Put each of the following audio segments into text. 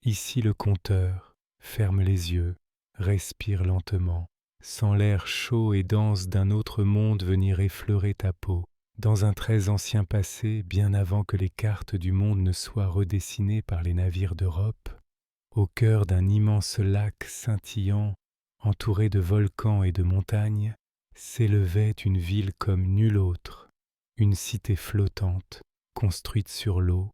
Ici le compteur, ferme les yeux, respire lentement, sens l'air chaud et dense d'un autre monde venir effleurer ta peau. Dans un très ancien passé, bien avant que les cartes du monde ne soient redessinées par les navires d'Europe, au cœur d'un immense lac scintillant, entouré de volcans et de montagnes, s'élevait une ville comme nulle autre, une cité flottante, construite sur l'eau,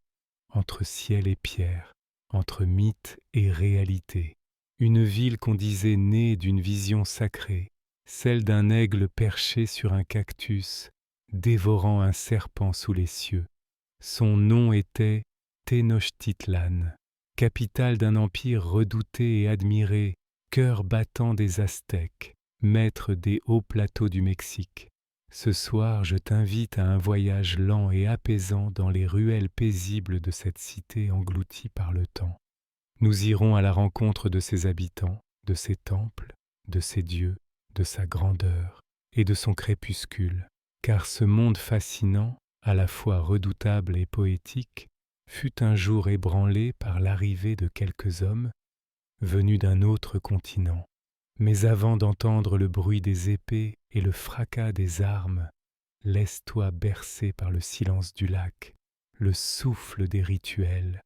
entre ciel et pierre, entre mythe et réalité. Une ville qu'on disait née d'une vision sacrée, celle d'un aigle perché sur un cactus, dévorant un serpent sous les cieux. Son nom était Tenochtitlan, capitale d'un empire redouté et admiré, cœur battant des Aztèques, maître des hauts plateaux du Mexique. Ce soir, je t'invite à un voyage lent et apaisant dans les ruelles paisibles de cette cité engloutie par le temps. Nous irons à la rencontre de ses habitants, de ses temples, de ses dieux, de sa grandeur et de son crépuscule, car ce monde fascinant, à la fois redoutable et poétique, fut un jour ébranlé par l'arrivée de quelques hommes venus d'un autre continent. Mais avant d'entendre le bruit des épées et le fracas des armes, laisse-toi bercer par le silence du lac, le souffle des rituels,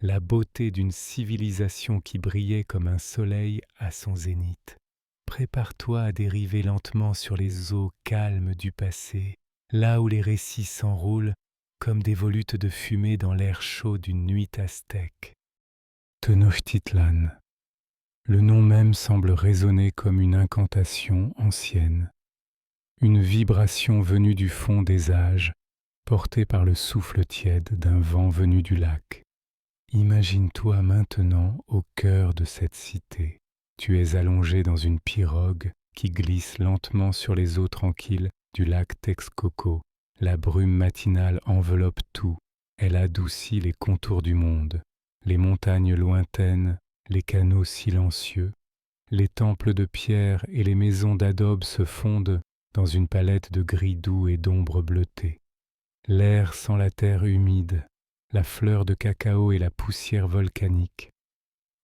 la beauté d'une civilisation qui brillait comme un soleil à son zénith. Prépare-toi à dériver lentement sur les eaux calmes du passé, là où les récits s'enroulent comme des volutes de fumée dans l'air chaud d'une nuit aztèque. Tenochtitlan. Le nom même semble résonner comme une incantation ancienne, une vibration venue du fond des âges, portée par le souffle tiède d'un vent venu du lac. Imagine-toi maintenant au cœur de cette cité. Tu es allongé dans une pirogue qui glisse lentement sur les eaux tranquilles du lac Texcoco. La brume matinale enveloppe tout. Elle adoucit les contours du monde, les montagnes lointaines, les canaux silencieux. Les temples de pierre et les maisons d'adobe se fondent dans une palette de gris doux et d'ombre bleutée. L'air sent la terre humide, la fleur de cacao et la poussière volcanique.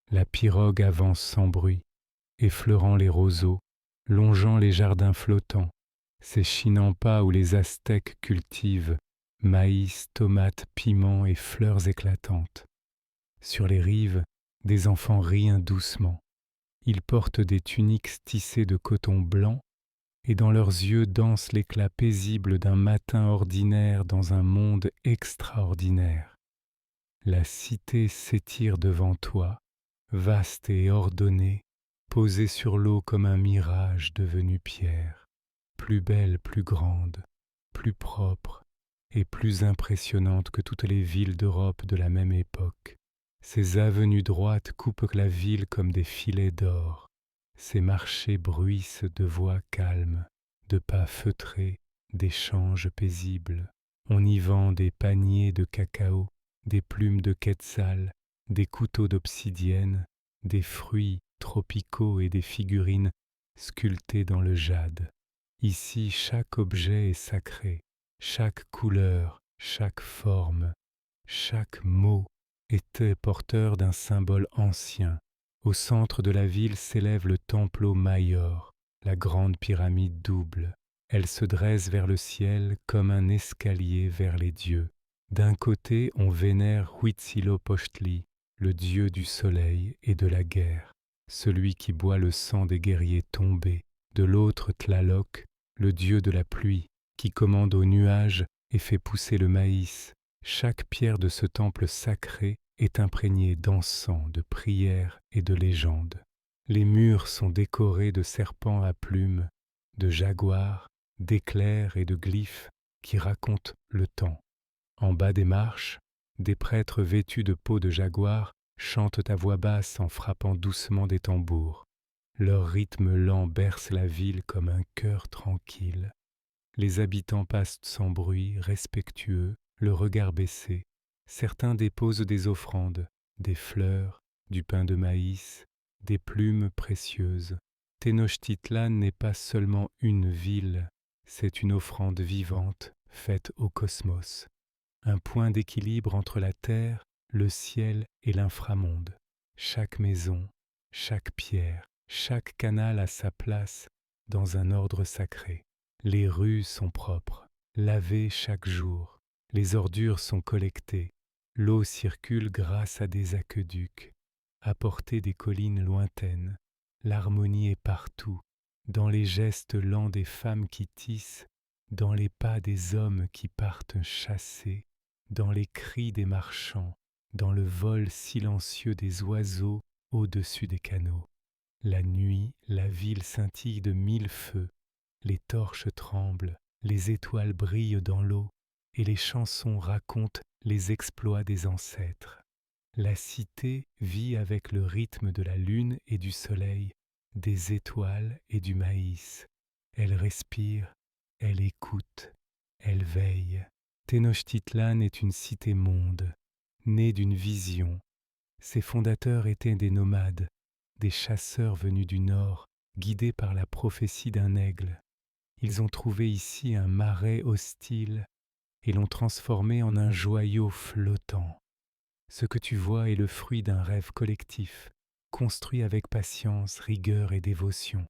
La pirogue avance sans bruit, effleurant les roseaux, longeant les jardins flottants, ces Chinampas où les Aztèques cultivent maïs, tomates, piments et fleurs éclatantes. Sur les rives, des enfants rient doucement. Ils portent des tuniques tissées de coton blanc et dans leurs yeux danse l'éclat paisible d'un matin ordinaire dans un monde extraordinaire. La cité s'étire devant toi, vaste et ordonnée, posée sur l'eau comme un mirage devenu pierre, plus belle, plus grande, plus propre et plus impressionnante que toutes les villes d'Europe de la même époque. Ses avenues droites coupent la ville comme des filets d'or. Ses marchés bruissent de voix calmes, de pas feutrés, d'échanges paisibles. On y vend des paniers de cacao, des plumes de quetzal, des couteaux d'obsidienne, des fruits tropicaux et des figurines sculptées dans le jade. Ici, chaque objet est sacré, chaque couleur, chaque forme, chaque mot était porteur d'un symbole ancien. Au centre de la ville s'élève le Templo Mayor, la grande pyramide double. Elle se dresse vers le ciel comme un escalier vers les dieux. D'un côté, on vénère Huitzilopochtli, le dieu du soleil et de la guerre, celui qui boit le sang des guerriers tombés. De l'autre, Tlaloc, le dieu de la pluie, qui commande aux nuages et fait pousser le maïs. Chaque pierre de ce temple sacré est imprégnée d'encens, de prières et de légendes. Les murs sont décorés de serpents à plumes, de jaguars, d'éclairs et de glyphes qui racontent le temps. En bas des marches, des prêtres vêtus de peaux de jaguar chantent à voix basse en frappant doucement des tambours. Leur rythme lent berce la ville comme un chœur tranquille. Les habitants passent sans bruit, respectueux, le regard baissé. Certains déposent des offrandes, des fleurs, du pain de maïs, des plumes précieuses. Tenochtitlan n'est pas seulement une ville, c'est une offrande vivante faite au cosmos, un point d'équilibre entre la terre, le ciel et l'inframonde. chaque maison, chaque pierre, chaque canal a sa place dans un ordre sacré. Les rues sont propres, lavées chaque jour, les ordures sont collectées, l'eau circule grâce à des aqueducs, à portée des collines lointaines, l'harmonie est partout, dans les gestes lents des femmes qui tissent, dans les pas des hommes qui partent chasser, dans les cris des marchands, dans le vol silencieux des oiseaux au-dessus des canaux. La nuit, la ville scintille de 1000 feux, les torches tremblent, les étoiles brillent dans l'eau, et les chansons racontent les exploits des ancêtres. La cité vit avec le rythme de la lune et du soleil, des étoiles et du maïs. Elle respire, elle écoute, elle veille. Tenochtitlan est une cité-monde, née d'une vision. Ses fondateurs étaient des nomades, des chasseurs venus du nord, guidés par la prophétie d'un aigle. Ils ont trouvé ici un marais hostile et l'ont transformé en un joyau flottant. Ce que tu vois est le fruit d'un rêve collectif, construit avec patience, rigueur et dévotion.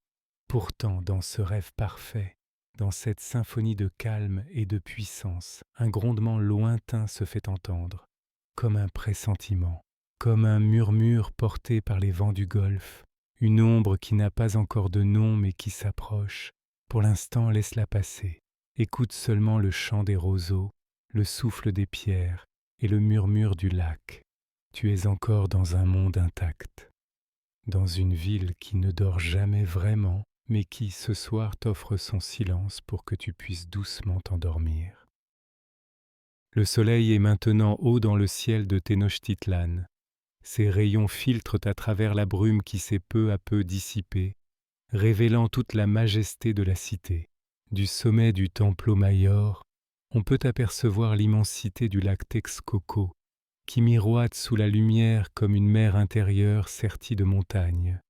Pourtant, dans ce rêve parfait, dans cette symphonie de calme et de puissance, un grondement lointain se fait entendre, comme un pressentiment, comme un murmure porté par les vents du Golfe, une ombre qui n'a pas encore de nom mais qui s'approche. Pour l'instant, laisse-la passer. Écoute seulement le chant des roseaux, le souffle des pierres et le murmure du lac. Tu es encore dans un monde intact, dans une ville qui ne dort jamais vraiment, mais qui, ce soir, t'offre son silence pour que tu puisses doucement t'endormir. Le soleil est maintenant haut dans le ciel de Tenochtitlan. Ses rayons filtrent à travers la brume qui s'est peu à peu dissipée, révélant toute la majesté de la cité. Du sommet du Templo Mayor, on peut apercevoir l'immensité du lac Texcoco, qui miroite sous la lumière comme une mer intérieure sertie de montagnes.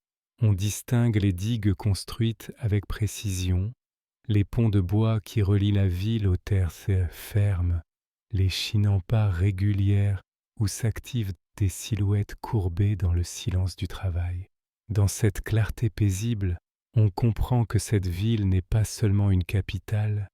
On distingue les digues construites avec précision, les ponts de bois qui relient la ville aux terres fermes, les chinampas régulières où s'activent des silhouettes courbées dans le silence du travail. Dans cette clarté paisible, on comprend que cette ville n'est pas seulement une capitale,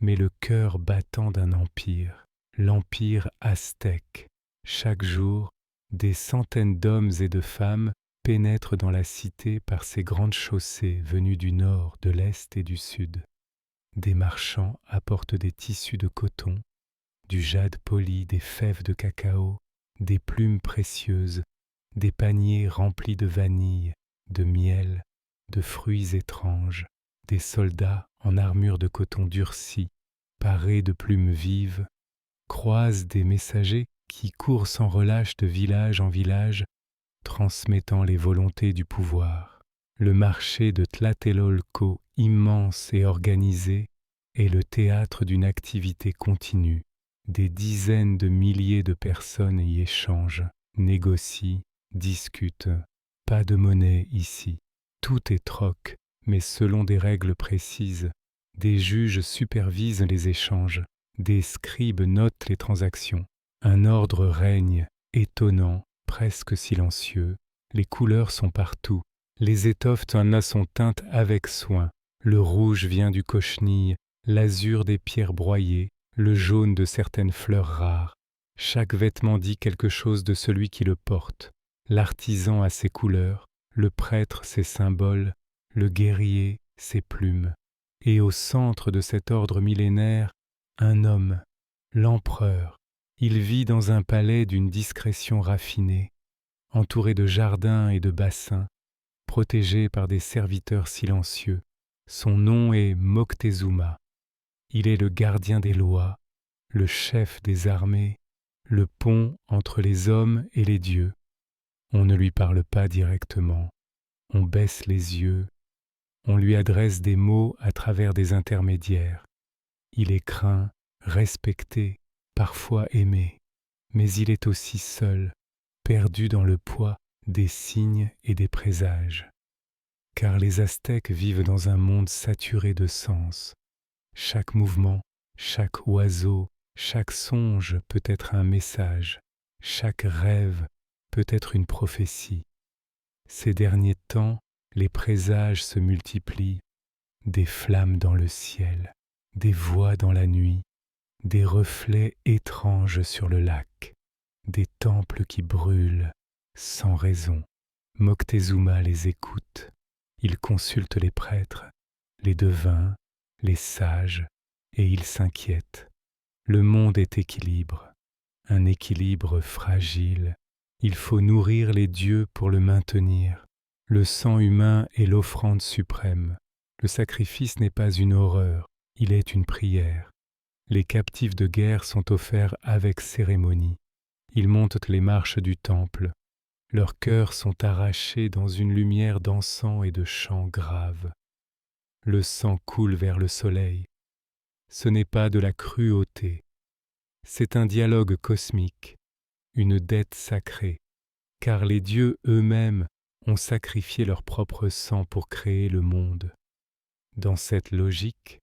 mais le cœur battant d'un empire, l'empire aztèque. Chaque jour, des centaines d'hommes et de femmes pénètrent dans la cité par ces grandes chaussées venues du nord, de l'est et du sud. Des marchands apportent des tissus de coton, du jade poli, des fèves de cacao, des plumes précieuses, des paniers remplis de vanille, de miel, de fruits étranges, des soldats en armure de coton durci, parés de plumes vives, croisent des messagers qui courent sans relâche de village en village, transmettant les volontés du pouvoir. Le marché de Tlatelolco, immense et organisé, est le théâtre d'une activité continue. Des dizaines de milliers de personnes y échangent, négocient, discutent. Pas de monnaie ici. Tout est troc, mais selon des règles précises. Des juges supervisent les échanges, des scribes notent les transactions. Un ordre règne, étonnant, presque silencieux. Les couleurs sont partout. Les étoffes sont teintes avec soin. Le rouge vient du cochenille, l'azur des pierres broyées, le jaune de certaines fleurs rares. Chaque vêtement dit quelque chose de celui qui le porte. L'artisan a ses couleurs, le prêtre ses symboles, le guerrier ses plumes. Et au centre de cet ordre millénaire, un homme, l'empereur. Il vit dans un palais d'une discrétion raffinée, entouré de jardins et de bassins, protégé par des serviteurs silencieux. Son nom est Moctezuma. Il est le gardien des lois, le chef des armées, le pont entre les hommes et les dieux. On ne lui parle pas directement, on baisse les yeux, on lui adresse des mots à travers des intermédiaires. Il est craint, respecté, parfois aimé, mais il est aussi seul, perdu dans le poids des signes et des présages. Car les Aztèques vivent dans un monde saturé de sens. Chaque mouvement, chaque oiseau, chaque songe peut être un message, chaque rêve peut être une prophétie. Ces derniers temps, les présages se multiplient, des flammes dans le ciel, des voix dans la nuit, des reflets étranges sur le lac, des temples qui brûlent sans raison. Moctezuma les écoute, il consulte les prêtres, les devins, les sages, et il s'inquiète. Le monde est équilibre, un équilibre fragile. Il faut nourrir les dieux pour le maintenir. Le sang humain est l'offrande suprême. Le sacrifice n'est pas une horreur, il est une prière. Les captifs de guerre sont offerts avec cérémonie. Ils montent les marches du temple. Leurs cœurs sont arrachés dans une lumière d'encens et de chants graves. Le sang coule vers le soleil. Ce n'est pas de la cruauté. C'est un dialogue cosmique, une dette sacrée, car les dieux eux-mêmes ont sacrifié leur propre sang pour créer le monde. Dans cette logique,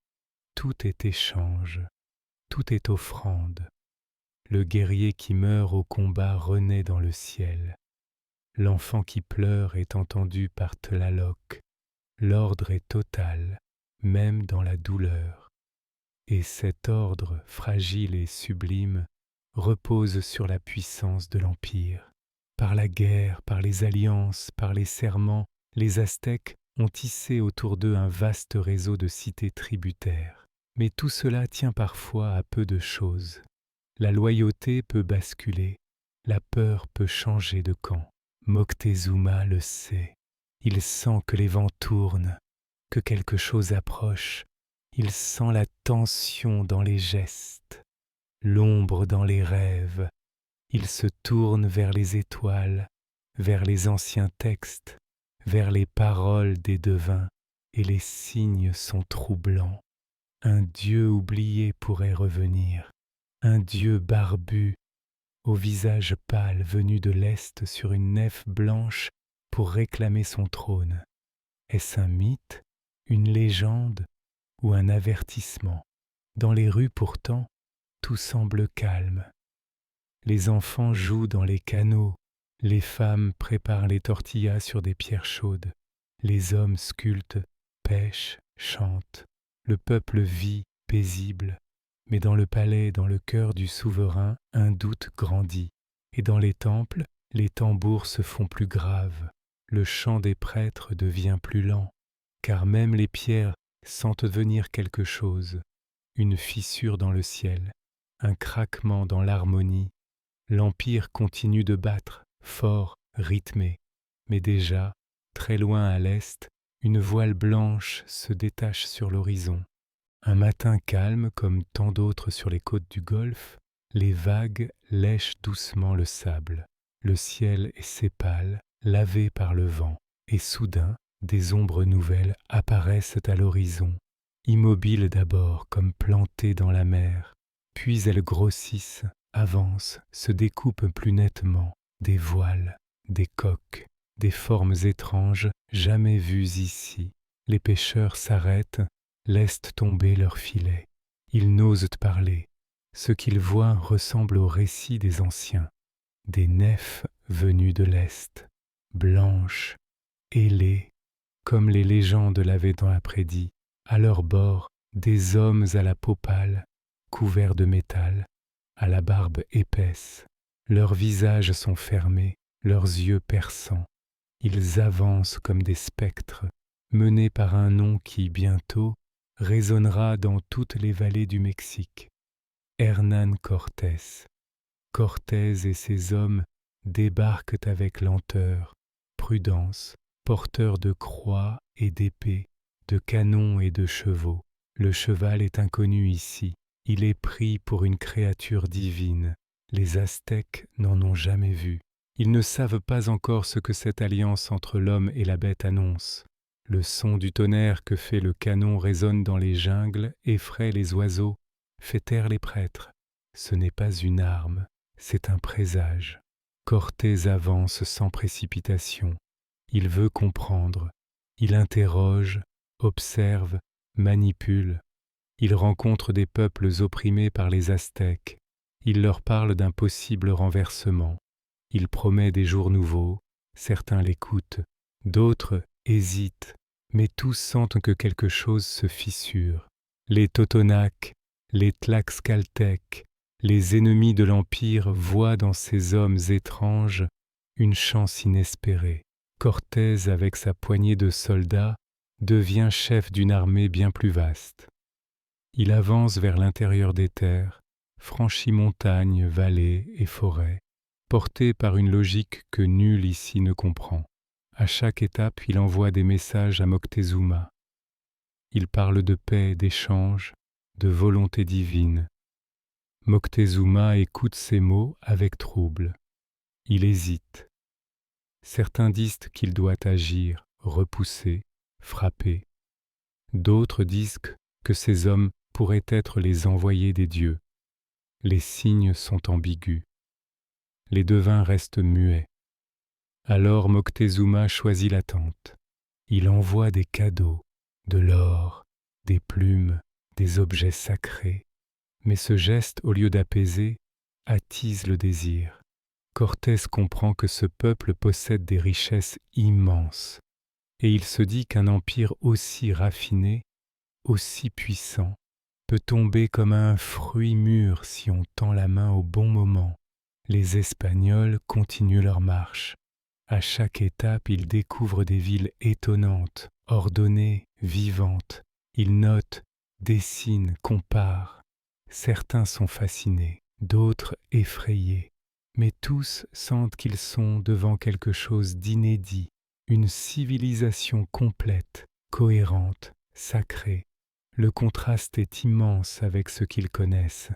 tout est échange, tout est offrande. Le guerrier qui meurt au combat renaît dans le ciel. L'enfant qui pleure est entendu par Tlaloc. L'ordre est total, même dans la douleur. Et cet ordre, fragile et sublime, repose sur la puissance de l'Empire. Par la guerre, par les alliances, par les serments, les Aztèques ont tissé autour d'eux un vaste réseau de cités tributaires. Mais tout cela tient parfois à peu de choses. La loyauté peut basculer, la peur peut changer de camp. Moctezuma le sait. Il sent que les vents tournent, que quelque chose approche. Il sent la tension dans les gestes, l'ombre dans les rêves. Il se tourne vers les étoiles, vers les anciens textes, vers les paroles des devins, et les signes sont troublants. Un dieu oublié pourrait revenir, un dieu barbu, au visage pâle venu de l'Est sur une nef blanche pour réclamer son trône. Est-ce un mythe, une légende ou un avertissement? Dans les rues pourtant, tout semble calme. Les enfants jouent dans les canaux, les femmes préparent les tortillas sur des pierres chaudes, les hommes sculptent, pêchent, chantent. Le peuple vit, paisible, mais dans le palais, dans le cœur du souverain, un doute grandit, et dans les temples, les tambours se font plus graves, le chant des prêtres devient plus lent, car même les pierres sentent venir quelque chose, une fissure dans le ciel, un craquement dans l'harmonie. L'Empire continue de battre, fort, rythmé, mais déjà, très loin à l'est, une voile blanche se détache sur l'horizon. Un matin calme comme tant d'autres sur les côtes du Golfe, les vagues lèchent doucement le sable. Le ciel est sépale, lavé par le vent, et soudain, des ombres nouvelles apparaissent à l'horizon, immobiles d'abord comme plantées dans la mer, puis elles grossissent, avancent, se découpent plus nettement, des voiles, des coques, des formes étranges jamais vues ici. Les pêcheurs s'arrêtent, laissent tomber leurs filets. Ils n'osent parler. Ce qu'ils voient ressemble au récit des anciens. Des nefs venues de l'Est, blanches, ailées, comme les légendes l'avaient prédit. À leur bord, des hommes à la peau pâle, couverts de métal, à la barbe épaisse. Leurs visages sont fermés, leurs yeux perçants. Ils avancent comme des spectres, menés par un nom qui, bientôt, résonnera dans toutes les vallées du Mexique. Hernán Cortés. Cortés et ses hommes débarquent avec lenteur, prudence, porteurs de croix et d'épées, de canons et de chevaux. Le cheval est inconnu ici, il est pris pour une créature divine. Les Aztèques n'en ont jamais vu. Ils ne savent pas encore ce que cette alliance entre l'homme et la bête annonce. Le son du tonnerre que fait le canon résonne dans les jungles, effraie les oiseaux, fait taire les prêtres. Ce n'est pas une arme, c'est un présage. Cortés avance sans précipitation. Il veut comprendre. Il interroge, observe, manipule. Il rencontre des peuples opprimés par les Aztèques. Il leur parle d'un possible renversement. Il promet des jours nouveaux, certains l'écoutent, D'autres hésitent, mais tous sentent que quelque chose se fissure. Les Totonacs, les Tlaxcaltèques, les ennemis de l'Empire voient dans ces hommes étranges une chance inespérée. Cortés, avec sa poignée de soldats, devient chef d'une armée bien plus vaste. Il avance vers l'intérieur des terres, franchit montagnes, vallées et forêts, porté par une logique que nul ici ne comprend. À chaque étape, il envoie des messages à Moctezuma. Il parle de paix, d'échange, de volonté divine. Moctezuma écoute ces mots avec trouble. Il hésite. Certains disent qu'il doit agir, repousser, frapper. D'autres disent que ces hommes pourraient être les envoyés des dieux. Les signes sont ambigus. Les devins restent muets. Alors Moctezuma choisit l'attente. Il envoie des cadeaux, de l'or, des plumes, des objets sacrés. Mais ce geste, au lieu d'apaiser, attise le désir. Cortés comprend que ce peuple possède des richesses immenses, et il se dit qu'un empire aussi raffiné, aussi puissant, peut tomber comme un fruit mûr si on tend la main au bon moment. Les Espagnols continuent leur marche. À chaque étape, ils découvrent des villes étonnantes, ordonnées, vivantes. Ils notent, dessinent, comparent. Certains sont fascinés, d'autres effrayés. Mais tous sentent qu'ils sont devant quelque chose d'inédit, une civilisation complète, cohérente, sacrée. Le contraste est immense avec ce qu'ils connaissent,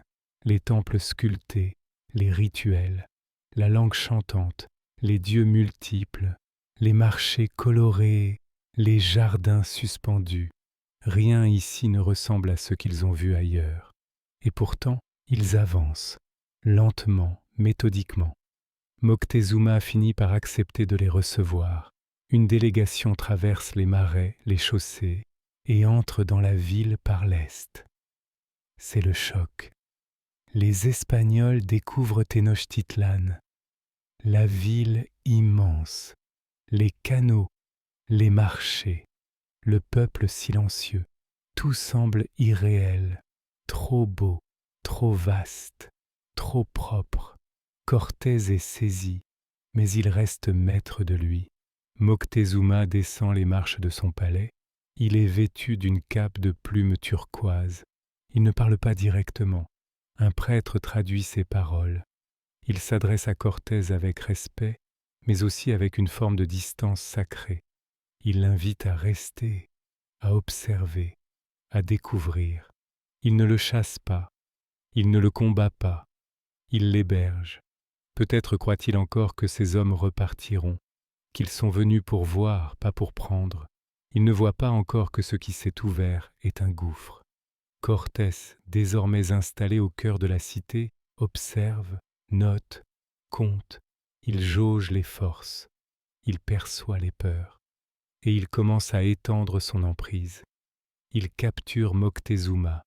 les temples sculptés, les rituels, la langue chantante, les dieux multiples, les marchés colorés, les jardins suspendus. Rien ici ne ressemble à ce qu'ils ont vu ailleurs. Et pourtant, ils avancent, lentement, méthodiquement. Moctezuma finit par accepter de les recevoir. Une délégation traverse les marais, les chaussées, et entre dans la ville par l'est. C'est le choc. Les Espagnols découvrent Tenochtitlan, la ville immense, les canaux, les marchés, le peuple silencieux. Tout semble irréel, trop beau, trop vaste, trop propre. Cortés est saisi, mais il reste maître de lui. Moctezuma descend les marches de son palais. Il est vêtu d'une cape de plumes turquoise. Il ne parle pas directement. Un prêtre traduit ses paroles. Il s'adresse à Cortés avec respect, mais aussi avec une forme de distance sacrée. Il l'invite à rester, à observer, à découvrir. Il ne le chasse pas, il ne le combat pas, il l'héberge. Peut-être croit-il encore que ces hommes repartiront, qu'ils sont venus pour voir, pas pour prendre. Il ne voit pas encore que ce qui s'est ouvert est un gouffre. Cortés, désormais installé au cœur de la cité, observe, note, compte. Il jauge les forces, il perçoit les peurs, et il commence à étendre son emprise. Il capture Moctezuma,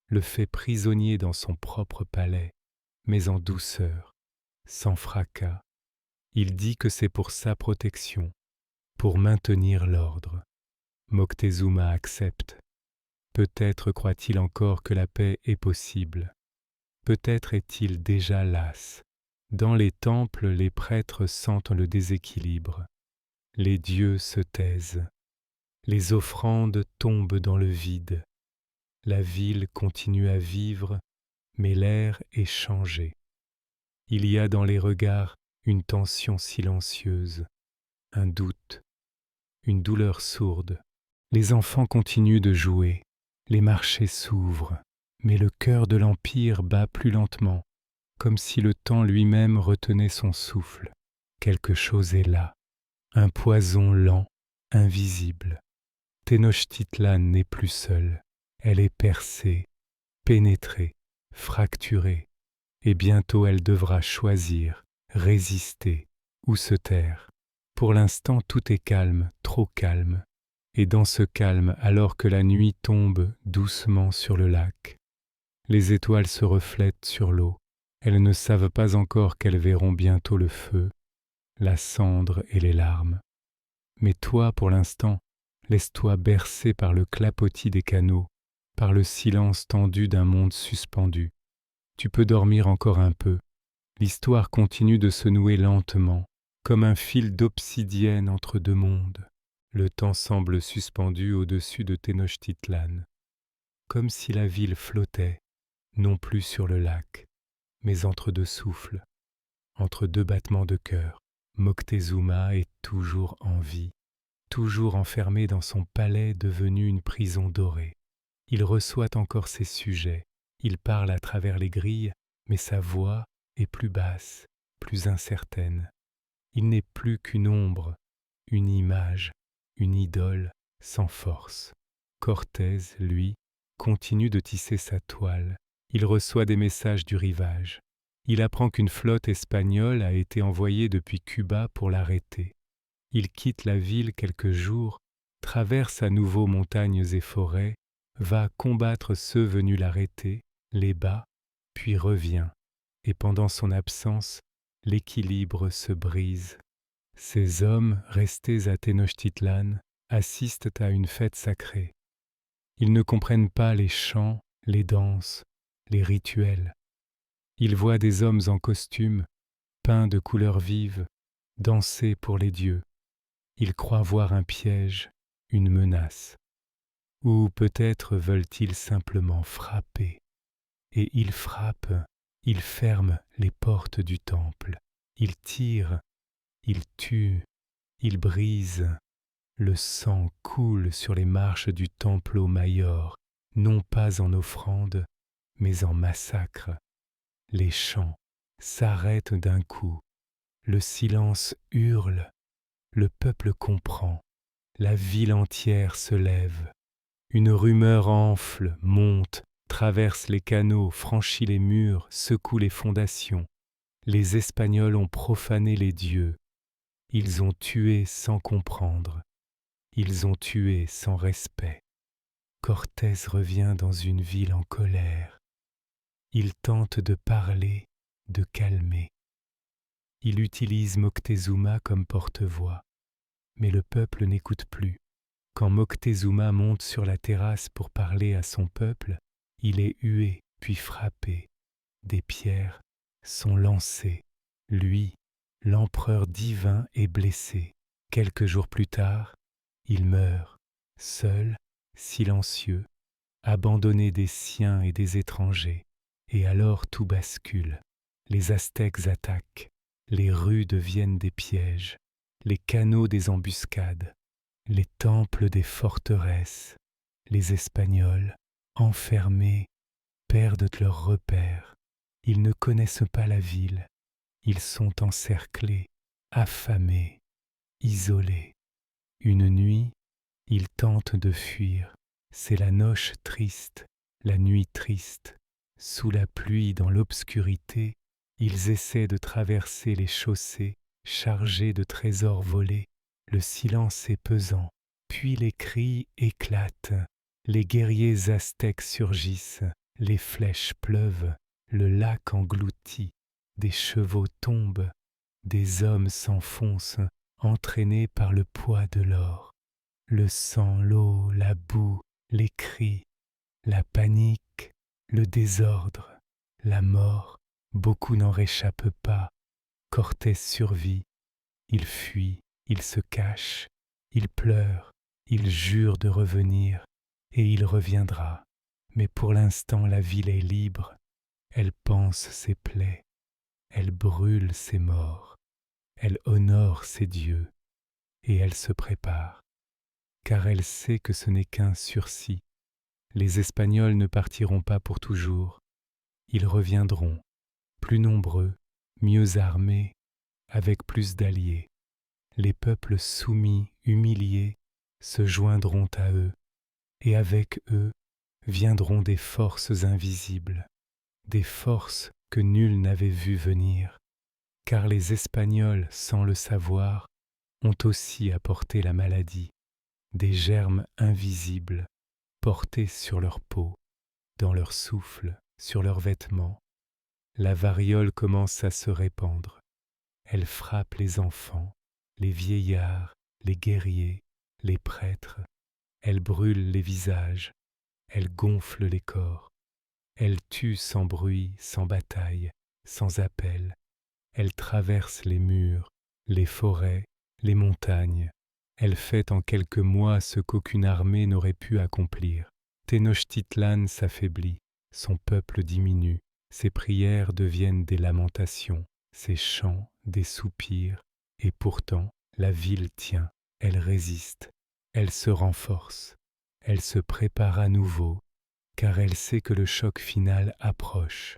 le fait prisonnier dans son propre palais, mais en douceur, sans fracas. Il dit que c'est pour sa protection, pour maintenir l'ordre. Moctezuma accepte. Peut-être croit-il encore que la paix est possible. Peut-être est-il déjà las. Dans les temples, les prêtres sentent le déséquilibre. Les dieux se taisent. Les offrandes tombent dans le vide. La ville continue à vivre, mais l'air est changé. Il y a dans les regards une tension silencieuse, un doute, une douleur sourde. Les enfants continuent de jouer, les marchés s'ouvrent, mais le cœur de l'Empire bat plus lentement, comme si le temps lui-même retenait son souffle. Quelque chose est là, un poison lent, invisible. Tenochtitlan n'est plus seule, elle est percée, pénétrée, fracturée, et bientôt elle devra choisir, résister ou se taire. Pour l'instant, tout est calme, trop calme, et dans ce calme, alors que la nuit tombe doucement sur le lac, les étoiles se reflètent sur l'eau. Elles ne savent pas encore qu'elles verront bientôt le feu, la cendre et les larmes. Mais toi, pour l'instant, laisse-toi bercer par le clapotis des canaux, par le silence tendu d'un monde suspendu. Tu peux dormir encore un peu. L'histoire continue de se nouer lentement, comme un fil d'obsidienne entre deux mondes. Le temps semble suspendu au-dessus de Tenochtitlan, comme si la ville flottait, non plus sur le lac, mais entre deux souffles, entre deux battements de cœur. Moctezuma est toujours en vie, toujours enfermé dans son palais devenu une prison dorée. Il reçoit encore ses sujets, il parle à travers les grilles, mais sa voix est plus basse, plus incertaine. Il n'est plus qu'une ombre, une image, une idole sans force. Cortés, lui, continue de tisser sa toile. Il reçoit des messages du rivage. Il apprend qu'une flotte espagnole a été envoyée depuis Cuba pour l'arrêter. Il quitte la ville quelques jours, traverse à nouveau montagnes et forêts, va combattre ceux venus l'arrêter, les bat, puis revient. Et pendant son absence, l'équilibre se brise. Ces hommes, restés à Tenochtitlan, assistent à une fête sacrée. Ils ne comprennent pas les chants, les danses, les rituels. Ils voient des hommes en costume, peints de couleurs vives, danser pour les dieux. Ils croient voir un piège, une menace. Ou peut-être veulent-ils simplement frapper. Et ils frappent, ils ferment les portes du temple. Ils tirent, ils tuent, ils brisent. Le sang coule sur les marches du Templo Mayor, non pas en offrande, mais en massacre. Les chants s'arrêtent d'un coup, le silence hurle, le peuple comprend, la ville entière se lève. Une rumeur enfle, monte, traverse les canaux, franchit les murs, secoue les fondations. Les Espagnols ont profané les dieux. Ils ont tué sans comprendre. Ils ont tué sans respect. Cortés revient dans une ville en colère. Il tente de parler, de calmer. Il utilise Moctezuma comme porte-voix. Mais le peuple n'écoute plus. Quand Moctezuma monte sur la terrasse pour parler à son peuple, il est hué puis frappé. Des pierres sont lancées. Lui, l'empereur divin, est blessé. Quelques jours plus tard, il meurt, seul, silencieux, abandonné des siens et des étrangers. Et alors tout bascule. Les Aztèques attaquent. Les rues deviennent des pièges. Les canaux des embuscades. Les temples des forteresses. Les Espagnols, enfermés, perdent leurs repères. Ils ne connaissent pas la ville. Ils sont encerclés, affamés, isolés. Une nuit, ils tentent de fuir. C'est la noche triste, la nuit triste. Sous la pluie, dans l'obscurité, ils essaient de traverser les chaussées chargées de trésors volés. Le silence est pesant, puis les cris éclatent. Les guerriers aztèques surgissent, les flèches pleuvent, le lac engloutit, des chevaux tombent, des hommes s'enfoncent, entraînés par le poids de l'or. Le sang, l'eau, la boue, les cris, la panique, le désordre, la mort, beaucoup n'en réchappent pas. Cortés survit, il fuit, il se cache, il pleure, il jure de revenir, et il reviendra. Mais pour l'instant la ville est libre, elle panse ses plaies, elle brûle ses morts, elle honore ses dieux, et elle se prépare, car elle sait que ce n'est qu'un sursis. Les Espagnols ne partiront pas pour toujours, ils reviendront, plus nombreux, mieux armés, avec plus d'alliés. Les peuples soumis, humiliés, se joindront à eux, et avec eux viendront des forces invisibles, des forces que nul n'avait vues venir, car les Espagnols, sans le savoir, ont aussi apporté la maladie, des germes invisibles portés sur leur peau, dans leur souffle, sur leurs vêtements. La variole commence à se répandre. Elle frappe les enfants, les vieillards, les guerriers, les prêtres. Elle brûle les visages, elle gonfle les corps. Elle tue sans bruit, sans bataille, sans appel. Elle traverse les murs, les forêts, les montagnes. Elle fait en quelques mois ce qu'aucune armée n'aurait pu accomplir. Tenochtitlan s'affaiblit, son peuple diminue, ses prières deviennent des lamentations, ses chants des soupirs, et pourtant la ville tient, elle résiste, elle se renforce, elle se prépare à nouveau, car elle sait que le choc final approche.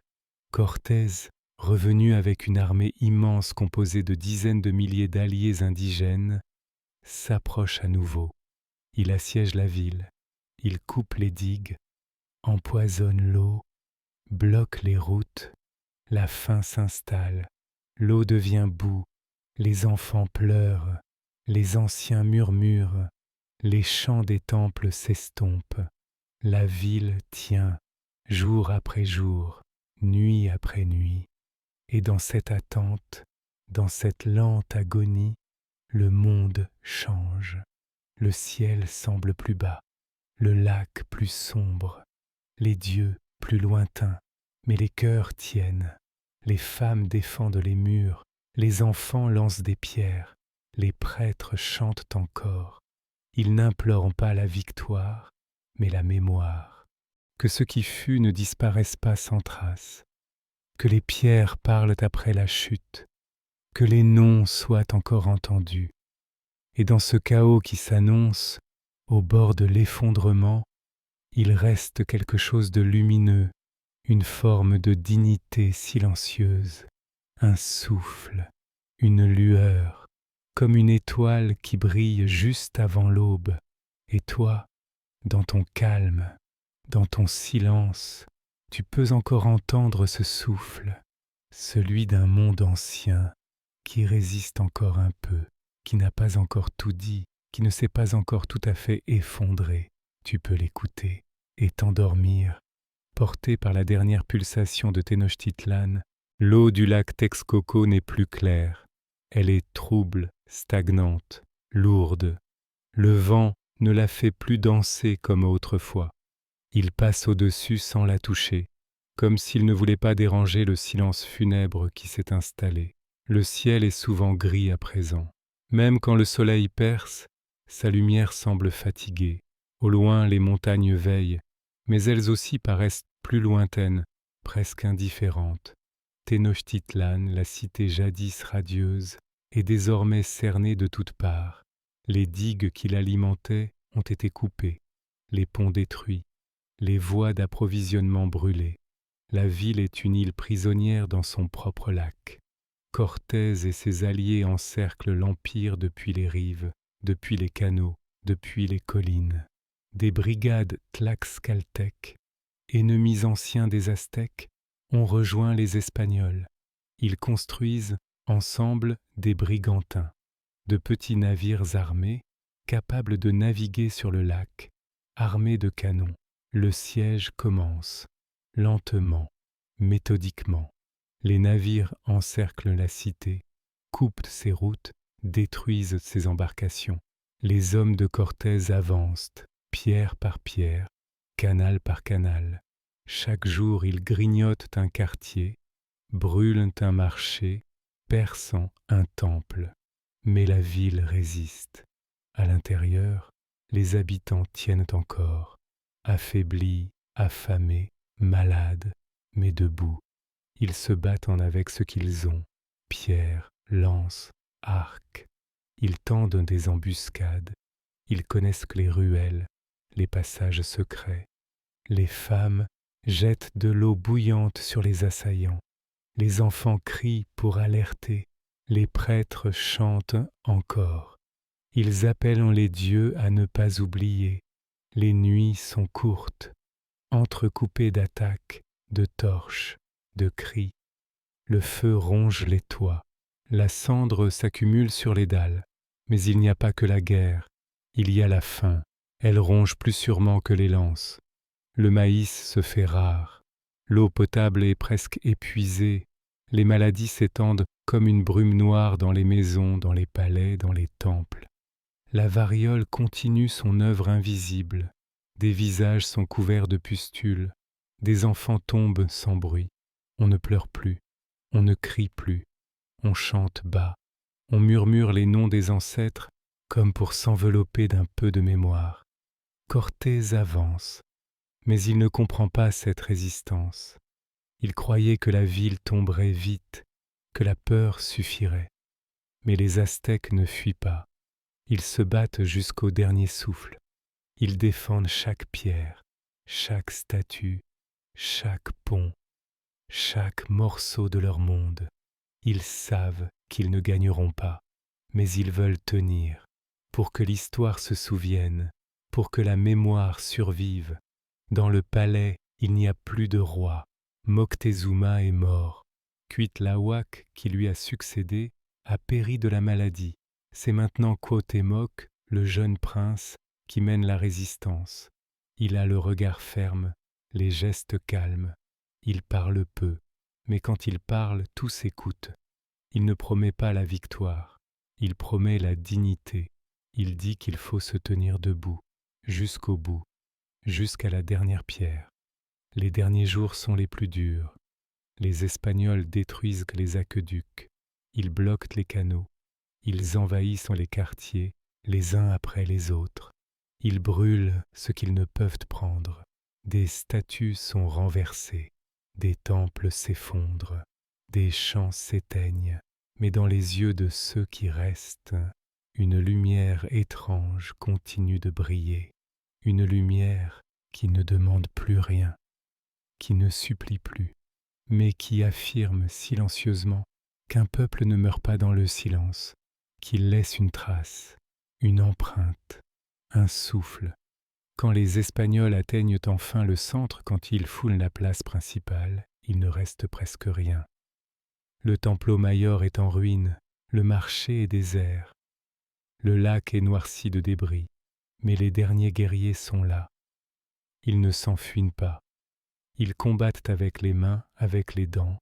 Cortés, revenu avec une armée immense composée de dizaines de milliers d'alliés indigènes, s'approche à nouveau. Il assiège la ville, il coupe les digues, empoisonne l'eau, bloque les routes, la faim s'installe, l'eau devient boue, les enfants pleurent, les anciens murmurent, les chants des temples s'estompent, la ville tient, jour après jour, nuit après nuit, et dans cette attente, dans cette lente agonie, le monde change, le ciel semble plus bas, le lac plus sombre, les dieux plus lointains, mais les cœurs tiennent, les femmes défendent les murs, les enfants lancent des pierres, les prêtres chantent encore, ils n'implorent pas la victoire, mais la mémoire, que ce qui fut ne disparaisse pas sans trace, que les pierres parlent après la chute, que les noms soient encore entendus. Et dans ce chaos qui s'annonce, au bord de l'effondrement, il reste quelque chose de lumineux, une forme de dignité silencieuse, un souffle, une lueur, comme une étoile qui brille juste avant l'aube. Et toi, dans ton calme, dans ton silence, tu peux encore entendre ce souffle, celui d'un monde ancien qui résiste encore un peu, qui n'a pas encore tout dit, qui ne s'est pas encore tout à fait effondré. Tu peux l'écouter et t'endormir. Porté par la dernière pulsation de Tenochtitlan, l'eau du lac Texcoco n'est plus claire. Elle est trouble, stagnante, lourde. Le vent ne la fait plus danser comme autrefois. Il passe au-dessus sans la toucher, comme s'il ne voulait pas déranger le silence funèbre qui s'est installé. Le ciel est souvent gris à présent. Même quand le soleil perce, sa lumière semble fatiguée. Au loin, les montagnes veillent, mais elles aussi paraissent plus lointaines, presque indifférentes. Tenochtitlan, la cité jadis radieuse, est désormais cernée de toutes parts. Les digues qui l'alimentaient ont été coupées, les ponts détruits, les voies d'approvisionnement brûlées. La ville est une île prisonnière dans son propre lac. Cortés et ses alliés encerclent l'empire depuis les rives, depuis les canaux, depuis les collines. Des brigades tlaxcaltèques, ennemis anciens des Aztèques, ont rejoint les Espagnols. Ils construisent ensemble des brigantins, de petits navires armés, capables de naviguer sur le lac, armés de canons. Le siège commence, lentement, méthodiquement. Les navires encerclent la cité, coupent ses routes, détruisent ses embarcations. Les hommes de Cortés avancent, pierre par pierre, canal par canal. Chaque jour, ils grignotent un quartier, brûlent un marché, perçant un temple. Mais la ville résiste. À l'intérieur, les habitants tiennent encore, affaiblis, affamés, malades, mais debout. Ils se battent avec ce qu'ils ont, pierres, lances, arcs. Ils tendent des embuscades. Ils connaissent les ruelles, les passages secrets. Les femmes jettent de l'eau bouillante sur les assaillants. Les enfants crient pour alerter. Les prêtres chantent encore. Ils appellent les dieux à ne pas oublier. Les nuits sont courtes, entrecoupées d'attaques, de torches, de cris. Le feu ronge les toits. La cendre s'accumule sur les dalles. Mais il n'y a pas que la guerre. Il y a la faim. Elle ronge plus sûrement que les lances. Le maïs se fait rare. L'eau potable est presque épuisée. Les maladies s'étendent comme une brume noire dans les maisons, dans les palais, dans les temples. La variole continue son œuvre invisible. Des visages sont couverts de pustules. Des enfants tombent sans bruit. On ne pleure plus. On ne crie plus. On chante bas. On murmure les noms des ancêtres comme pour s'envelopper d'un peu de mémoire. Cortés avance, mais il ne comprend pas cette résistance. Il croyait que la ville tomberait vite, que la peur suffirait. Mais les Aztèques ne fuient pas. Ils se battent jusqu'au dernier souffle. Ils défendent chaque pierre, chaque statue, chaque pont, chaque morceau de leur monde. Ils savent qu'ils ne gagneront pas, mais ils veulent tenir, pour que l'histoire se souvienne, pour que la mémoire survive. Dans le palais, il n'y a plus de roi. Moctezuma est mort. Cuitlahuac, qui lui a succédé, a péri de la maladie. C'est maintenant Cuauhtémoc, le jeune prince, qui mène la résistance. Il a le regard ferme, les gestes calmes. Il parle peu, mais quand il parle, tous écoutent. Il ne promet pas la victoire, il promet la dignité. Il dit qu'il faut se tenir debout, jusqu'au bout, jusqu'à la dernière pierre. Les derniers jours sont les plus durs. Les Espagnols détruisent les aqueducs. Ils bloquent les canaux. Ils envahissent les quartiers, les uns après les autres. Ils brûlent ce qu'ils ne peuvent prendre. Des statues sont renversées. Des temples s'effondrent. Des champs s'éteignent. Mais dans les yeux de ceux qui restent, une lumière étrange continue de briller. Une lumière qui ne demande plus rien, qui ne supplie plus, mais qui affirme silencieusement qu'un peuple ne meurt pas dans le silence, qu'il laisse une trace, une empreinte, un souffle. Quand les Espagnols atteignent enfin le centre, quand ils foulent la place principale, il ne reste presque rien. Le Templo Mayor est en ruine, le marché est désert, le lac est noirci de débris, mais les derniers guerriers sont là. Ils ne s'enfuient pas. Ils combattent avec les mains, avec les dents,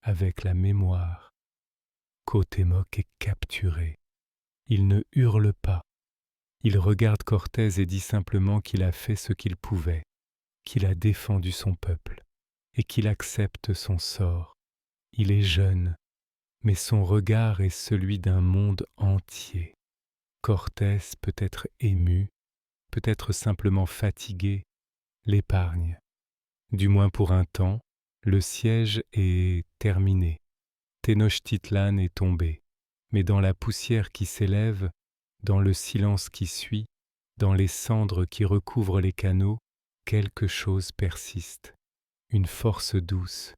avec la mémoire. Cuauhtémoc est capturé. Il ne hurle pas. Il regarde Cortés et dit simplement qu'il a fait ce qu'il pouvait, qu'il a défendu son peuple et qu'il accepte son sort. Il est jeune, mais son regard est celui d'un monde entier. Cortés peut être ému, peut-être simplement fatigué, l'épargne. Du moins pour un temps, le siège est terminé. Tenochtitlan est tombé, mais dans la poussière qui s'élève, dans le silence qui suit, dans les cendres qui recouvrent les canaux, quelque chose persiste, une force douce,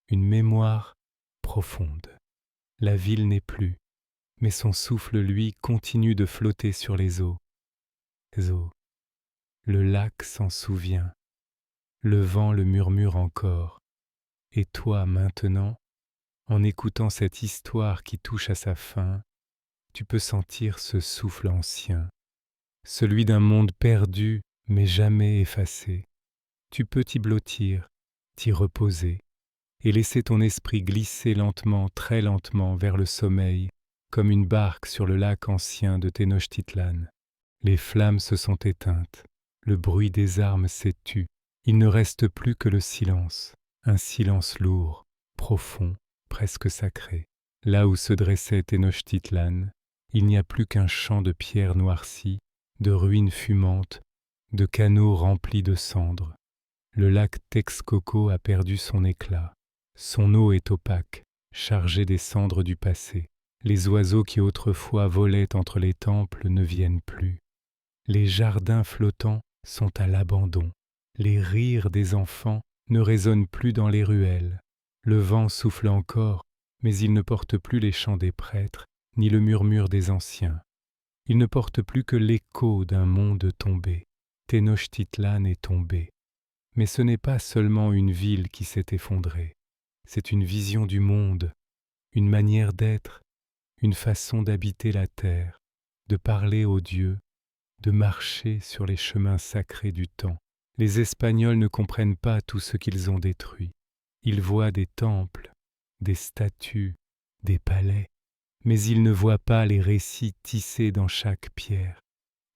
une mémoire profonde. La ville n'est plus, mais son souffle, lui, continue de flotter sur les eaux. Le lac s'en souvient, le vent le murmure encore, et toi maintenant, en écoutant cette histoire qui touche à sa fin, tu peux sentir ce souffle ancien, celui d'un monde perdu mais jamais effacé. Tu peux t'y blottir, t'y reposer, et laisser ton esprit glisser lentement, très lentement vers le sommeil, comme une barque sur le lac ancien de Tenochtitlan. Les flammes se sont éteintes, le bruit des armes s'est tu, il ne reste plus que le silence, un silence lourd, profond, presque sacré. Là où se dressait Tenochtitlan, il n'y a plus qu'un champ de pierres noircies, de ruines fumantes, de canaux remplis de cendres. Le lac Texcoco a perdu son éclat. Son eau est opaque, chargée des cendres du passé. Les oiseaux qui autrefois volaient entre les temples ne viennent plus. Les jardins flottants sont à l'abandon. Les rires des enfants ne résonnent plus dans les ruelles. Le vent souffle encore, mais il ne porte plus les chants des prêtres, ni le murmure des anciens. Il ne porte plus que l'écho d'un monde tombé. Tenochtitlan est tombé. Mais ce n'est pas seulement une ville qui s'est effondrée. C'est une vision du monde, une manière d'être, une façon d'habiter la terre, de parler aux dieux, de marcher sur les chemins sacrés du temps. Les Espagnols ne comprennent pas tout ce qu'ils ont détruit. Ils voient des temples, des statues, des palais, mais ils ne voient pas les récits tissés dans chaque pierre.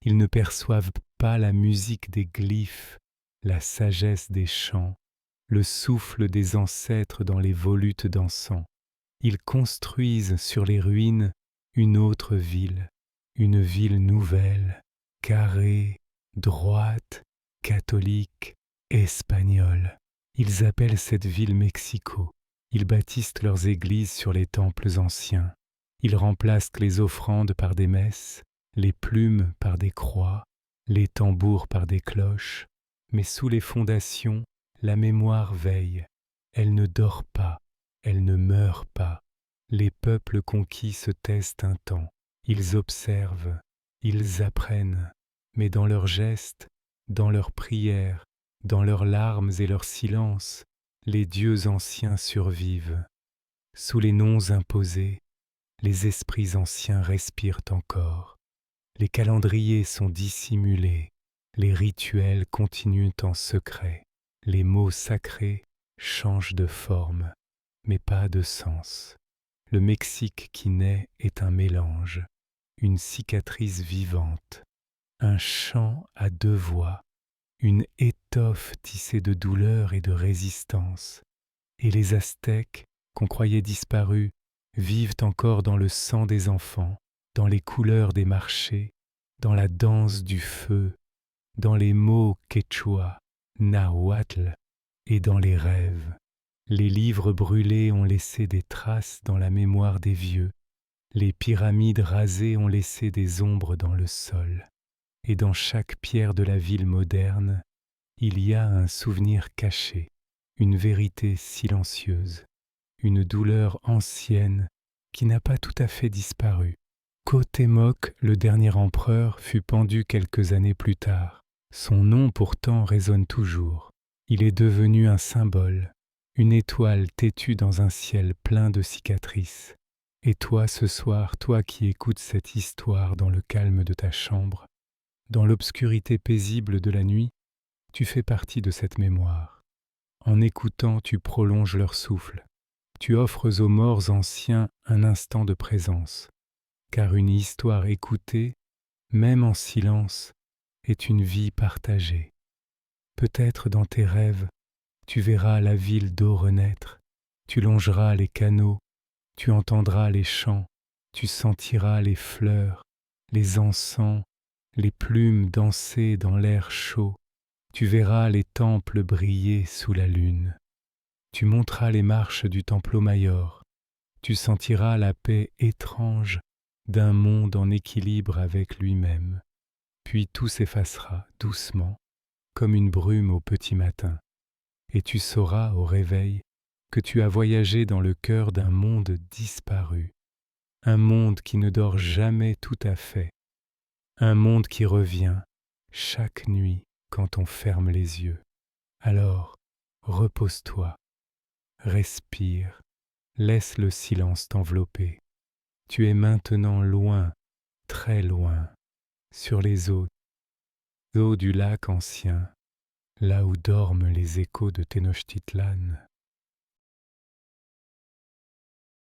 Ils ne perçoivent pas la musique des glyphes, la sagesse des chants, le souffle des ancêtres dans les volutes d'encens. Ils construisent sur les ruines une autre ville, une ville nouvelle, carrée, droite, catholique, espagnole. Ils appellent cette ville Mexico. Ils bâtissent leurs églises sur les temples anciens. Ils remplacent les offrandes par des messes, les plumes par des croix, les tambours par des cloches. Mais sous les fondations, la mémoire veille. Elle ne dort pas, elle ne meurt pas. Les peuples conquis se taisent un temps. Ils observent, ils apprennent, mais dans leurs gestes, dans leurs prières, dans leurs larmes et leurs silences, les dieux anciens survivent. Sous les noms imposés, les esprits anciens respirent encore. Les calendriers sont dissimulés, les rituels continuent en secret. Les mots sacrés changent de forme, mais pas de sens. Le Mexique qui naît est un mélange, une cicatrice vivante, un chant à deux voix, une étoffe tissée de douleur et de résistance. Et les Aztèques, qu'on croyait disparus, vivent encore dans le sang des enfants, dans les couleurs des marchés, dans la danse du feu, dans les mots quechua, nahuatl et dans les rêves. Les livres brûlés ont laissé des traces dans la mémoire des vieux, les pyramides rasées ont laissé des ombres dans le sol, et dans chaque pierre de la ville moderne, il y a un souvenir caché, une vérité silencieuse, une douleur ancienne qui n'a pas tout à fait disparu. Cuauhtémoc, le dernier empereur, fut pendu quelques années plus tard. Son nom pourtant résonne toujours. Il est devenu un symbole, une étoile têtue dans un ciel plein de cicatrices. Et toi, ce soir, toi qui écoutes cette histoire dans le calme de ta chambre, dans l'obscurité paisible de la nuit, tu fais partie de cette mémoire. En écoutant, tu prolonges leur souffle. Tu offres aux morts anciens un instant de présence, car une histoire écoutée, même en silence, est une vie partagée. Peut-être dans tes rêves, tu verras la ville d'eau renaître, tu longeras les canaux, tu entendras les chants, tu sentiras les fleurs, les encens, les plumes danser dans l'air chaud, tu verras les temples briller sous la lune. Tu monteras les marches du Templo Mayor, tu sentiras la paix étrange d'un monde en équilibre avec lui-même. Puis tout s'effacera doucement, comme une brume au petit matin, et tu sauras au réveil que tu as voyagé dans le cœur d'un monde disparu, un monde qui ne dort jamais tout à fait, un monde qui revient chaque nuit quand on ferme les yeux. Alors, repose-toi, respire, laisse le silence t'envelopper. Tu es maintenant loin, très loin, sur les eaux du lac ancien, là où dorment les échos de Tenochtitlan.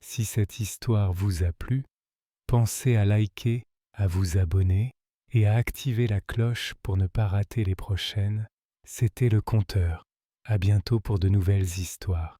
Si cette histoire vous a plu, pensez à liker, à vous abonner et à activer la cloche pour ne pas rater les prochaines. C'était le Conteur. À bientôt pour de nouvelles histoires.